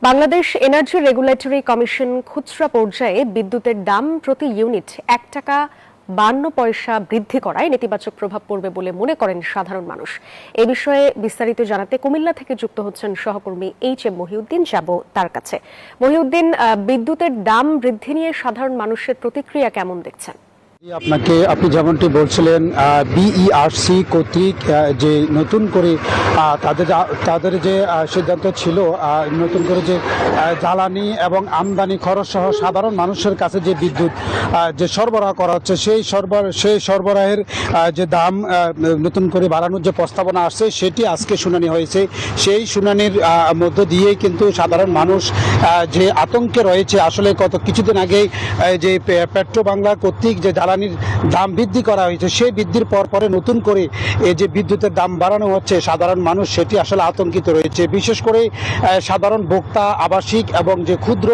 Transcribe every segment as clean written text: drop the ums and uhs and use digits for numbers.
Bangladesh energy regulatory commission খুচরা পর্যায়ে বিদ্যুতের দাম প্রতি ইউনিট ১ টাকা ৫২ পয়সা বৃদ্ধি করায় নেতিবাচক প্রভাব পড়বে বলে মনে করেন সাধারণ মানুষ। এ বিষয়ে বিস্তারিত জানাতে কুমিল্লা থেকে যুক্ত হচ্ছেন সহকর্মী এইচ.এম. মহিউদ্দিন। যাব তার কাছে। মহিউদ্দিন, বিদ্যুতের দাম বৃদ্ধি নিয়ে সাধারণ মানুষের প্রতিক্রিয়া কেমন দেখছেন? আপনি যেমনটি বলছিলেন, বিইআরসি কর্তৃক যে নতুন করে তাদের যে সিদ্ধান্ত ছিল, নতুন করে যে জ্বালানি এবং আমদানি খরচ সহ সাধারণ মানুষের কাছে যে বিদ্যুৎ যে সরবরাহ করা হচ্ছে সেই সরবরাহের যে দাম নতুন করে বাড়ানোর যে প্রস্তাবনা আসছে সেটি আজকে শুনানি হয়েছে। সেই শুনানির মধ্য দিয়েই কিন্তু সাধারণ মানুষ যে আতঙ্কে রয়েছে। আসলে কিছুদিন আগেই যে পেট্রো বাংলা কর্তৃক যে জ্বালানির দাম বৃদ্ধি করা হয়েছে, সেই বৃদ্ধির পরে নতুন করে এই যে বিদ্যুতের দাম বাড়ানো হচ্ছে, সাধারণ মানুষ সেটি আসলে আতঙ্কিত রয়েছে। বিশেষ করে সাধারণ ভোক্তা, আবাসিক এবং যে ক্ষুদ্র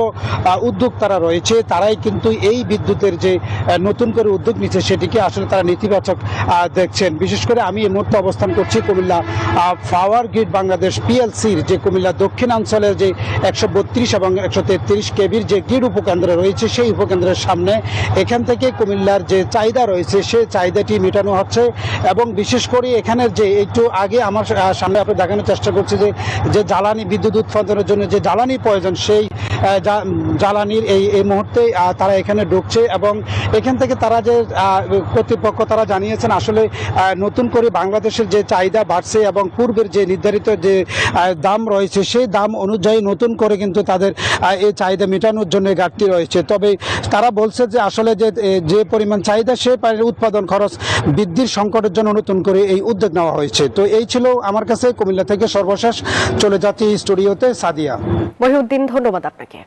উদ্যোক্তারা রয়েছে, তারাই কিন্তু এই বিদ্যুতের যে নতুন করে উদ্যোগ নিচ্ছে সেটিকে আসলে তারা নেতিবাচক দেখছেন। বিশেষ করে আমি এই মুহূর্তে অবস্থান করছি কুমিল্লা পাওয়ার গ্রিড বাংলাদেশ পিএলসির যে কুমিল্লা দক্ষিণাঞ্চলের যে ১৩২ এবং ১৩৩ কেবির যে গ্রিড উপকেন্দ্র রয়েছে, সেই উপকেন্দ্রের সামনে। এখান থেকে কুমিল্লার যে চাহিদা রয়েছে সেই চাহিদাটি মেটানো হচ্ছে। এবং বিশেষ করে এখানের যে একটু আগে আমার সামনে আপনি দেখানোর চেষ্টা করছি যে জ্বালানি বিদ্যুৎ উৎপাদনের জন্য যে জ্বালানি প্রয়োজন, সেই জ্বালানির এই মুহূর্তে তারা এখানে ঢুকছে। এবং এখান থেকে তারা যে কর্তৃপক্ষ তারা জানিয়েছেন আসলে নতুন করে বাংলাদেশের যে চাহিদা বাড়ছে এবং পূর্বের যে নির্ধারিত যে দাম রয়েছে সেই দাম অনুযায়ী নতুন করে কিন্তু তাদের এই চাহিদা মেটানোর জন্য ঘাটতি রয়েছে। তবে তারা বলছে যে আসলে যে পরিমাণ চাহিদা সে উৎপাদন খরচ বৃদ্ধির সংকটের জন্য নতুন করে এই উদ্যোগ নেওয়া হয়েছে। তো এই ছিল আমার কাছে কুমিল্লা থেকে সর্বশেষ। চলে যাচ্ছি স্টুডিওতে। সাদিয়া। মহিউদ্দিন, ধন্যবাদ আপনাকে।